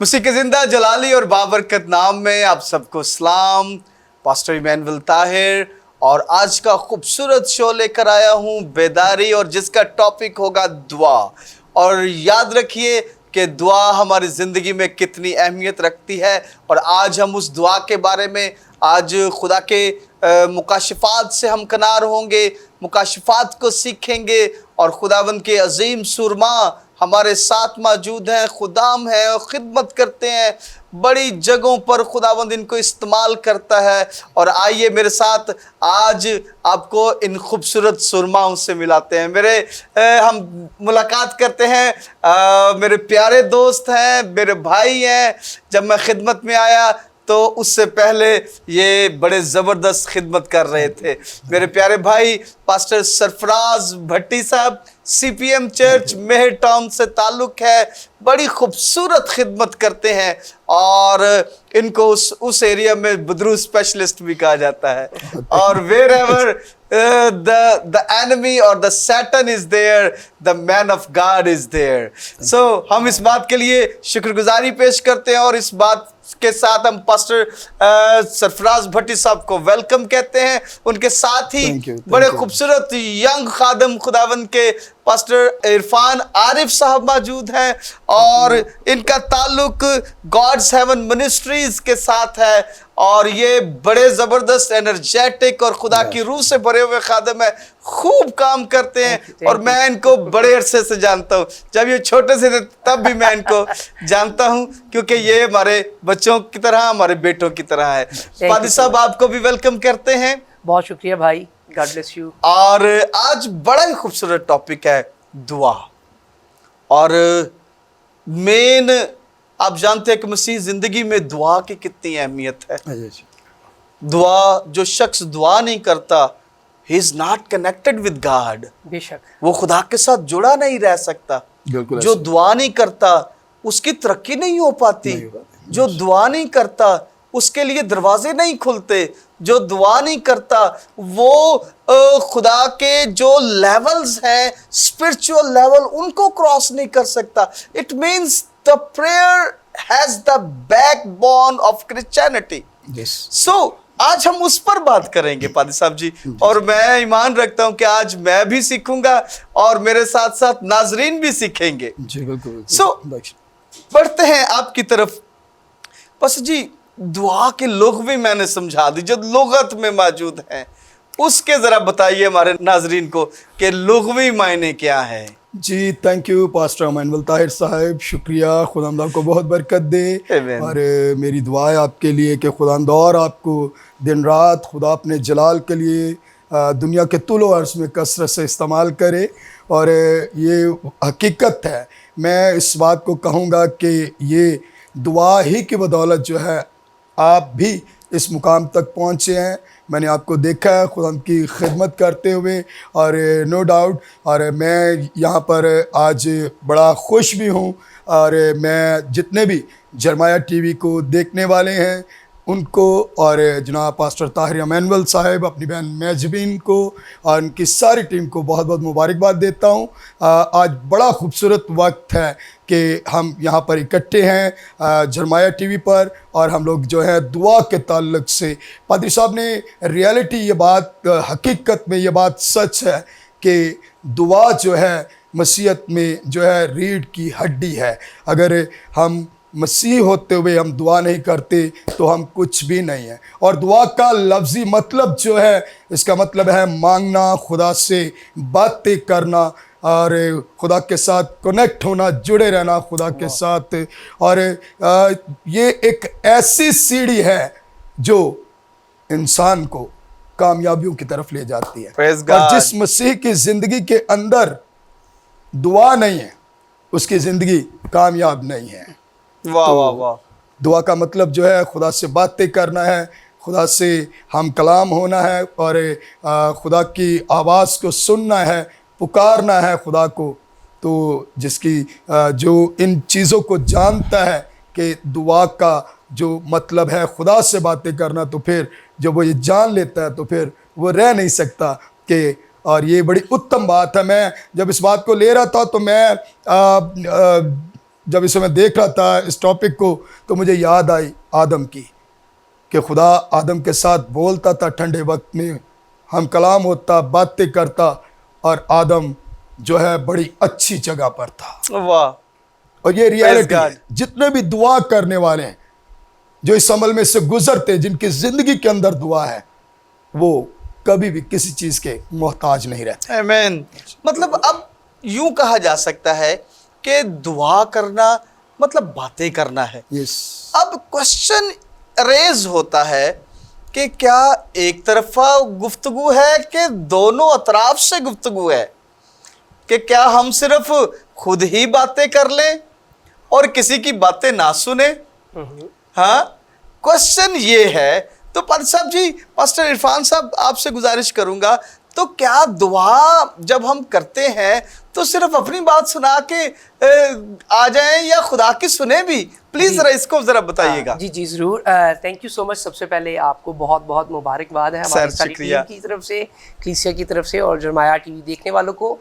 उसी के जिंदा जलाली और बाबरकत नाम में आप सबको सलाम। पास्टर इमैनुअल ताहिर और आज का खूबसूरत शो लेकर आया हूँ बेदारी, और जिसका टॉपिक होगा दुआ। और याद रखिए कि दुआ हमारी ज़िंदगी में कितनी अहमियत रखती है, और आज हम उस दुआ के बारे में आज खुदा के मुकाशिफात से हम कनार होंगे, मुकाशिफात को सीखेंगे, और खुदावंद के अजीम सुरमा हमारे साथ मौजूद हैं, खुदाम हैं और ख़िदमत करते हैं। बड़ी जगहों पर खुदावंद इनको इस्तेमाल करता है। और आइए मेरे साथ आज आपको इन खूबसूरत सुरमाओं से मिलाते हैं। हम मुलाकात करते हैं। मेरे प्यारे दोस्त हैं, मेरे भाई हैं। जब मैं ख़िदमत में आया तो उससे पहले ये बड़े ज़बरदस्त खिदमत कर रहे थे। मेरे प्यारे भाई पास्टर सरफराज भट्टी साहब, CPM चर्च मेहर टाउन से ताल्लुक़ है, बड़ी खूबसूरत खिदमत करते हैं, और इनको उस एरिया में बदरू स्पेशलिस्ट भी कहा जाता है। और wherever the enemy or the Satan is there, the man of God is there. So हम इस बात के लिए शुक्रगुजारी पेश करते हैं, और इस बात के साथ हम पास्टर सरफराज भट्टी साहब को वेलकम कहते हैं। उनके साथ ही बड़े खूबसूरत यंग खादम खुदावंद के पास्टर इरफान आरिफ साहब मौजूद हैं, और इनका ताल्लुक गॉड्स हेवन मिनिस्ट्रीज के साथ है, और ये बड़े ज़बरदस्त एनर्जेटिक और खुदा की रूह से भरे हुए खादम है, खूब काम करते हैं। और मैं इनको बड़े अरसे से जानता हूँ, जब ये छोटे से थे तब भी मैं इनको जानता हूँ, क्योंकि ये हमारे बच्चों की तरह, हमारे बेटों की तरह है। पादी साहब आपको भी वेलकम करते हैं। बहुत शुक्रिया भाई, गॉड ब्लेस यू। और आज बड़ा ही खूबसूरत टॉपिक है दुआ। और मेन आप जानते हैं कि मसीह जिंदगी में दुआ की कितनी अहमियत है। दुआ, जो शख्स दुआ नहीं करता, he is not connected with God. बेशक वो खुदा के साथ जुड़ा नहीं रह सकता। जो दुआ नहीं करता उसकी तरक्की नहीं हो पाती। जो दुआ नहीं करता उसके लिए दरवाजे नहीं खुलते। जो दुआ नहीं करता वो खुदा के जो लेवल्स हैं, स्पिरिचुअल लेवल, उनको क्रॉस नहीं कर सकता। It means the prayer has the backbone of Christianity. Yes. So आज हम उस पर बात करेंगे पादी साहब जी, और मैं ईमान रखता हूं कि आज मैं भी सीखूंगा और मेरे साथ साथ नाजरीन भी सीखेंगे। जी बिल्कुल। So बढ़ते हैं आपकी तरफ। बस जी, दुआ के लुग़वी मैंने समझा दी, जो लुग़त में मौजूद हैं, उसके जरा बताइए हमारे नाजरीन को कि लुग़वी मायने क्या है। जी thank you pastor Emmanuel Tahir साहब, शुक्रिया। खुदावंद आपको बहुत बरकत दे। और मेरी दुआ है आपके लिए कि खुदावंद और आपको दिन रात खुदा अपने जलाल के लिए दुनिया के तुलो अर्ज़ में कसरत से इस्तेमाल करे। और ये हकीकत है, मैं इस बात को कहूँगा कि ये दुआ ही की बदौलत जो है आप भी इस मुकाम तक पहुँचे हैं। मैंने आपको देखा है खुदा की खिदमत करते हुए, और नो डाउट, और मैं यहाँ पर आज बड़ा खुश भी हूँ। और मैं जितने भी जरमाया टीवी को देखने वाले हैं उनको, और जनाब पास्टर ताहिर इमैनुअल साहब, अपनी बहन मेजबीन को और उनकी सारी टीम को बहुत बहुत मुबारकबाद देता हूँ। आज बड़ा खूबसूरत वक्त है कि हम यहाँ पर इकट्ठे हैं जरमाया टीवी पर, और हम लोग जो है दुआ के ताल्लुक़ से, पादरी साहब ने रियलिटी, ये बात हकीकत में ये बात सच है कि दुआ जो है मसीहत में जो है रीढ़ की हड्डी है। अगर हम मसीह होते हुए हम दुआ नहीं करते तो हम कुछ भी नहीं है। और दुआ का लफ्ज़ी मतलब जो है, इसका मतलब है मांगना, खुदा से बातें करना, और खुदा के साथ कनेक्ट होना, जुड़े रहना खुदा के साथ। और ये एक ऐसी सीढ़ी है जो इंसान को कामयाबियों की तरफ ले जाती है। और जिस मसीह की ज़िंदगी के अंदर दुआ नहीं है, उसकी ज़िंदगी कामयाब नहीं है। वाह वाह वाह। दुआ का मतलब जो है खुदा से बातें करना है, खुदा से हम कलाम होना है, और खुदा की आवाज़ को सुनना है, पुकारना है खुदा को। तो जिसकी जो इन चीज़ों को जानता है कि दुआ का जो मतलब है खुदा से बातें करना, तो फिर जब वो ये जान लेता है तो फिर वो रह नहीं सकता कि, और ये बड़ी उत्तम बात है। मैं जब इस बात को ले रहा था तो मैं जब इसे मैं देख रहा था इस टॉपिक को, तो मुझे याद आई आदम की, कि खुदा आदम के साथ बोलता था ठंडे वक्त में, हम कलाम होता, बातें करता, और आदम जो है बड़ी अच्छी जगह पर था। वाह। और ये रियलिटी God. है। जितने भी दुआ करने वाले हैं, जो इस अमल में से गुजरते, जिनकी जिंदगी के अंदर दुआ है, वो कभी भी किसी चीज के मोहताज नहीं रहते। आमीन। मतलब अब यूं कहा जा सकता है कि दुआ करना मतलब बातें करना है। यस। अब क्वेश्चन रेज होता है कि क्या एक तरफा गुफ्तगू है कि दोनों अतराफ से गुफ्तगू है, कि क्या हम सिर्फ खुद ही बातें कर लें और किसी की बातें ना सुने? हाँ, क्वेश्चन ये है। तो पास्टर साहब जी, पास्टर इरफान साहब, आपसे गुजारिश करूंगा, तो क्या दुआ जब हम करते हैं तो सिर्फ अपनी बात सुना के आ जाएं या खुदा की सुने भी? प्लीज जी। जरा इसको जरा बताइएगा। जी जी ज़रूर। Thank you so much. सबसे पहले आपको बहुत बहुत मुबारकबाद है हमारी सर, सारी शुक्रिया। टीम की तरफ से, कलीसिया की तरफ से, और जरमाया टीवी देखने वालों को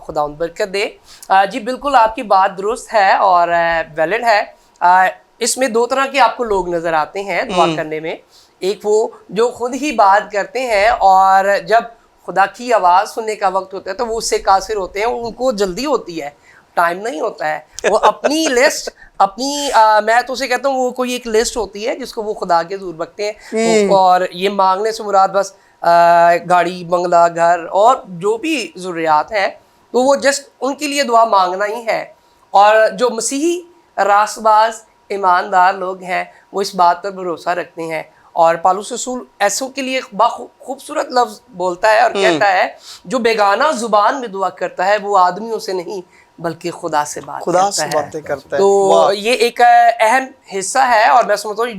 खुदा बरकत दे। जी बिल्कुल, आपकी बात दुरुस्त है और वैलिड है। इसमें दो तरह के आपको लोग नज़र आते हैं दुआ करने में। एक वो जो खुद ही बात करते हैं और जब खुदा की आवाज़ सुनने का वक्त होता है तो वो उससे कासिर होते हैं, उनको जल्दी होती है, टाइम नहीं होता है। वो अपनी लिस्ट अपनी मैं तो उसे कहता हूँ, वो कोई एक लिस्ट होती है जिसको वो खुदा के हज़ूर रखते हैं, और ये मांगने से मुराद बस गाड़ी, बंगला, घर और जो भी ज़रूरियात हैं, तो वो जस्ट उनके लिए दुआ मांगना ही है। और जो मसीही रासबाज ईमानदार लोग हैं वो इस बात पर भरोसा रखते हैं। और पालूस रसूल ऐसों के लिए खूबसूरत लफ्ज़ बोलता है और कहता है, जो बेगाना ज़ुबान में दुआ करता है वो आदमियों से नहीं बल्कि खुदा से बातें करता है। तो ये एक अहम हिस्सा है और मैं समझता हूँ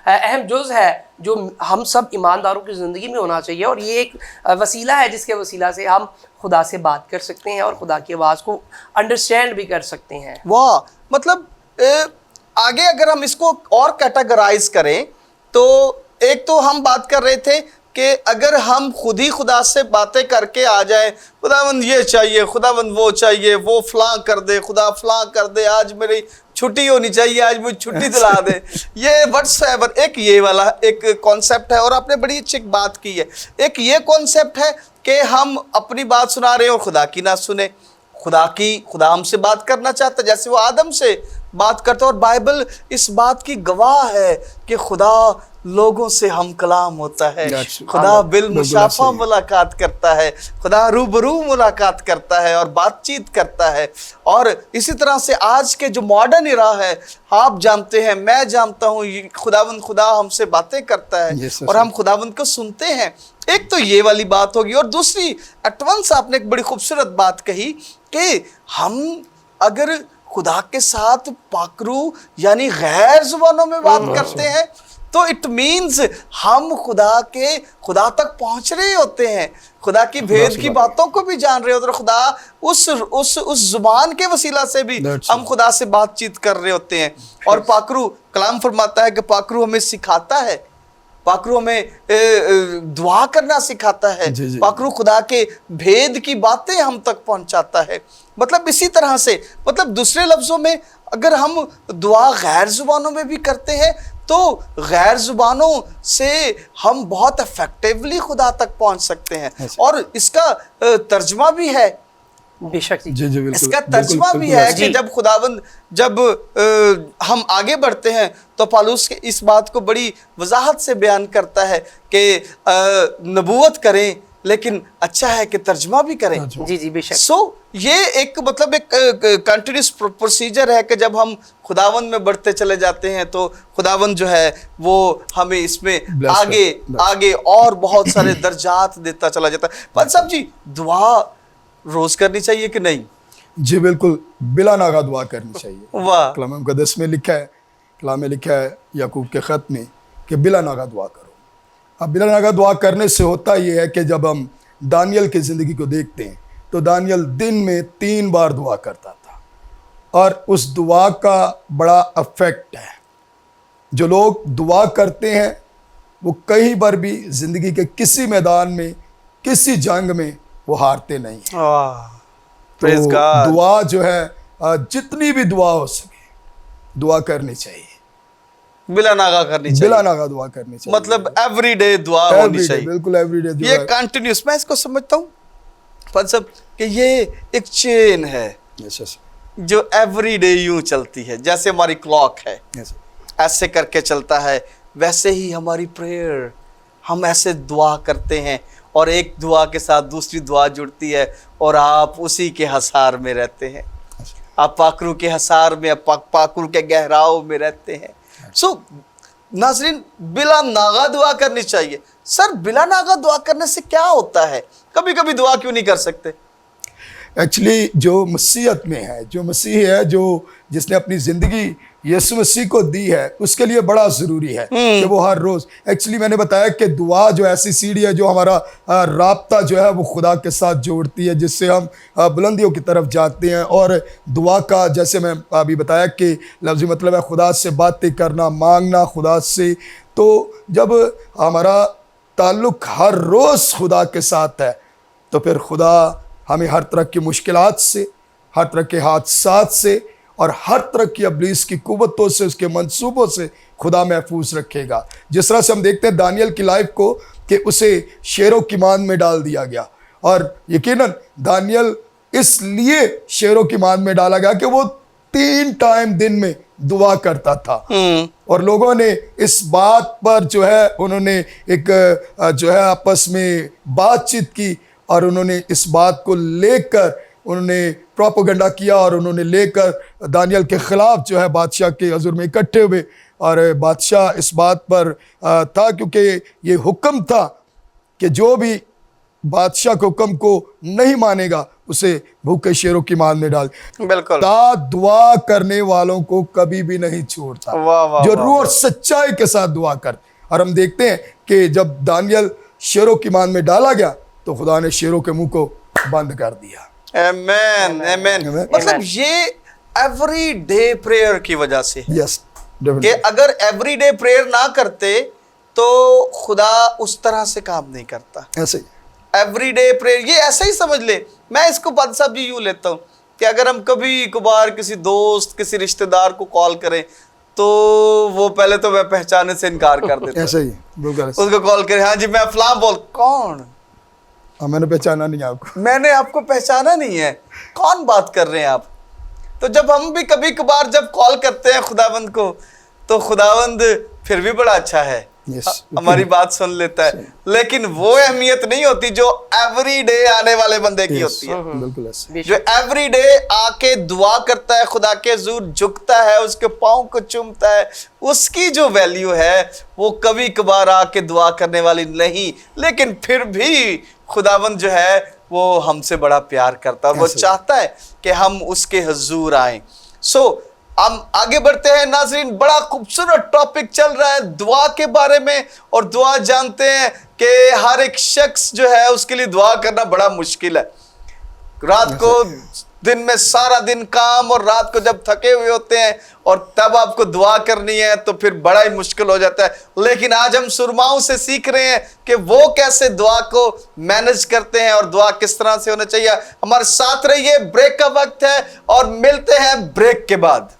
अहम जुज़ है जो हम सब ईमानदारों की ज़िंदगी में होना चाहिए। और ये एक वसीला है जिसके वसीला से हम खुदा से बात कर सकते हैं और खुदा की आवाज़ को अंडरस्टैंड भी कर सकते हैं। वाह। मतलब आगे अगर हम इसको और कैटेगराइज करें तो एक तो हम बात कर रहे थे कि अगर हम खुद ही खुदा से बातें करके आ जाएं, खुदावंद ये चाहिए, खुदावंद वो चाहिए, वो फलां कर दे, खुदा फलां कर दे, आज मेरी छुट्टी होनी चाहिए, आज मुझे छुट्टी दिला दे, ये व्हाट्सएवर, एक ये वाला एक कॉन्सेप्ट है। और आपने बड़ी अच्छी बात की है। एक ये कॉन्सेप्ट है कि हम अपनी बात सुना रहे हैं और खुदा की ना सुने। खुदा हमसे बात करना चाहता है जैसे वो आदम से बात करता है। और बाइबल इस बात की गवाह है कि खुदा लोगों से हम कलाम होता है, खुदा बिल मुशाफा मुलाकात करता है, खुदा रूबरू मुलाकात करता है और बातचीत करता है। और इसी तरह से आज के जो मॉडर्न इरा है, आप जानते हैं, मैं जानता हूँ, खुदा हमसे बातें करता है और हम खुदावंद को सुनते हैं। एक तो ये वाली बात होगी। और दूसरी, एटवंस आपने एक बड़ी खूबसूरत बात कही कि हम अगर खुदा के साथ पाकरू यानी गैर जुबानों में बात करते हैं तो इट मीन्स हम खुदा तक पहुंच रहे होते हैं, खुदा की भेद की बातों को भी जान रहे होते हैं। खुदा उस जुबान के वसीला से भी हम खुदा से बातचीत कर रहे होते हैं। और पाकरू कलाम फरमाता है कि पाकरू हमें सिखाता है, पाकरू हमें दुआ करना सिखाता है, पाकरू खुदा के भेद की बातें हम तक पहुंचाता है। मतलब इसी तरह से, मतलब दूसरे लफ्जों में अगर हम दुआ गैर जुबानों में भी करते हैं तो गैर जुबानों से हम बहुत इफेक्टिवली खुदा तक पहुंच सकते हैं। और इसका तर्जमा भी है, बेशक जी जी, इसका तर्जमा भी है कि जब हम आगे बढ़ते हैं तो पालूस के इस बात को बड़ी वजाहत से बयान करता है कि नबूवत करें लेकिन अच्छा है कि तर्जमा भी करें। जी जी बेशक। सो ये एक मतलब एक कंटिन्यूस प्रोसीजर है कि जब हम खुदावंद में बढ़ते चले जाते हैं तो खुदावंद जो है वो हमें इसमें आगे और बहुत सारे दर्जात देता चला जाता है। पाल साहब जी, दुआ रोज करनी चाहिए कि नहीं? जी बिल्कुल, बिला नागा दुआ करनी चाहिए। वाह। कलाम मुक़द्दस में लिखा है, कलाम में लिखा है याकूब के ख़त में कि बिला नागा दुआ करो। अब बिला नागा दुआ करने से होता ये है कि जब हम दानियल की ज़िंदगी को देखते हैं तो दानियल दिन में 3 बार दुआ करता था और उस दुआ का बड़ा इफेक्ट है। जो लोग दुआ करते हैं वो कहीं पर भी ज़िंदगी के किसी मैदान में, किसी जंग में वो हारते नहीं हैं। तो दुआ जो है जितनी भी दुआ हो सके दुआ करनी चाहिए, बिला नागा करनी चाहिए, बिला नागा दुआ करनी चाहिए। मतलब एवरीडे दुआ होनी चाहिए, बिल्कुल एवरीडे दुआ। ये कंटिन्यूस, मैं इसको समझता हूँ मतलब कि ये एक चेन है यस जो एवरीडे यूं चलती है, जैसे हमारी क्लॉक है यस ऐसे करके चलता है, वैसे ही हमारी प्रेयर, हम ऐसे दुआ करते हैं और एक दुआ के साथ दूसरी दुआ जुड़ती है और आप उसी के हसार में रहते हैं, आप पाकरू के हसार में, पाकरू के गहराव में रहते हैं। सो नाज़रीन, बिला नागा दुआ करनी चाहिए। सर, बिला नागा दुआ करने से क्या होता है? कभी कभी दुआ क्यों नहीं कर सकते? एक्चुअली जो मसीहत में है, जो मसीह है, जो जिसने अपनी ज़िंदगी यीशु मसीह को दी है, उसके लिए बड़ा ज़रूरी है कि वो हर रोज़, एक्चुअली मैंने बताया कि दुआ जो ऐसी सीढ़ी है जो हमारा राब्ता जो है वो खुदा के साथ जोड़ती है, जिससे हम बुलंदियों की तरफ जाते हैं। और दुआ का, जैसे मैं अभी बताया कि लफ्ज़ी मतलब है खुदा से बातें करना, मांगना खुदा से। तो जब हमारा ताल्लुक़ हर रोज़ खुदा के साथ है तो फिर खुदा हमें हर तरह की मुश्किलात से, हर तरह के हादसात से और हर तरह की इब्लीस की कुव्वतों से, उसके मंसूबों से खुदा महफूज रखेगा। जिस तरह से हम देखते हैं दानियल की लाइफ को कि उसे शेरों की मान में डाल दिया गया, और यकीनन दानियल इसलिए शेरों की मान में डाला गया कि वो 3 टाइम दिन में दुआ करता था। और लोगों ने इस बात पर जो है उन्होंने एक जो है आपस में बातचीत की और उन्होंने इस बात को लेकर उन्होंने प्रोपेगेंडा किया और उन्होंने लेकर दानियल के ख़िलाफ़ जो है बादशाह के हज़ूर में इकट्ठे हुए। और बादशाह इस बात पर था, क्योंकि ये हुक्म था कि जो भी बादशाह के हुक्म को नहीं मानेगा उसे भूखे शेरों की मान में डाल। बिल्कुल, दुआ करने वालों को कभी भी नहीं छोड़ता, जो रूह और सच्चाई के साथ दुआ कर। और हम देखते हैं कि जब दानियल शेरों की मान में डाला गया तो खुदा ने शेरों के मुंह को बंद कर दिया। आमेन, आमेन। मतलब ये एवरीडे प्रेयर की वजह से है। यस, कि अगर एवरीडे प्रेयर ना करते तो खुदा उस तरह से काम नहीं करता। ऐसे ही एवरीडे प्रेयर, ये ऐसा ही समझ ले। मैं इसको बादशाह भी यूं लेता हूँ कि अगर हम कभी कभार किसी दोस्त, किसी रिश्तेदार को कॉल करें तो वो पहले तो मैं पहचाने से इनकार कर देता ऐसे ही बिल्कुल। उसको कॉल करे, हाँ जी मैं फलां बोल। कौन? मैंने पहचाना नहीं आपको। मैंने आपको पहचाना नहीं है, कौन बात कर रहे हैं आप? तो जब हम भी कभी कभार जब कॉल करते हैं खुदावंद को, तो खुदावंद फिर भी बड़ा अच्छा है, हमारी बात सुन लेता है। लेकिन वो अहमियत नहीं होती जो एवरीडे आने वाले बंदे की होती है। बिल्कुल ऐसे। जो एवरीडे आके दुआ करता है, खुदा के हुजूर झुकता है, उसके पाँव को चूमता है, उसकी जो वैल्यू है वो कभी कभार आके दुआ करने वाली नहीं। लेकिन फिर भी खुदावंद जो है वो हमसे बड़ा प्यार करता है और वो चाहता है कि हम उसके हुजूर आए। सो हम आगे बढ़ते हैं नाज़रीन। बड़ा खूबसूरत टॉपिक चल रहा है दुआ के बारे में, और दुआ जानते हैं कि हर एक शख्स जो है उसके लिए दुआ करना बड़ा मुश्किल है। रात को, दिन में सारा दिन काम, और रात को जब थके हुए होते हैं और तब आपको दुआ करनी है तो फिर बड़ा ही मुश्किल हो जाता है। लेकिन आज हम सुरमाओं से सीख रहे हैं कि वो कैसे दुआ को मैनेज करते हैं और दुआ किस तरह से होना चाहिए। हमारे साथ रहिए, ब्रेक का वक्त है और मिलते हैं ब्रेक के बाद।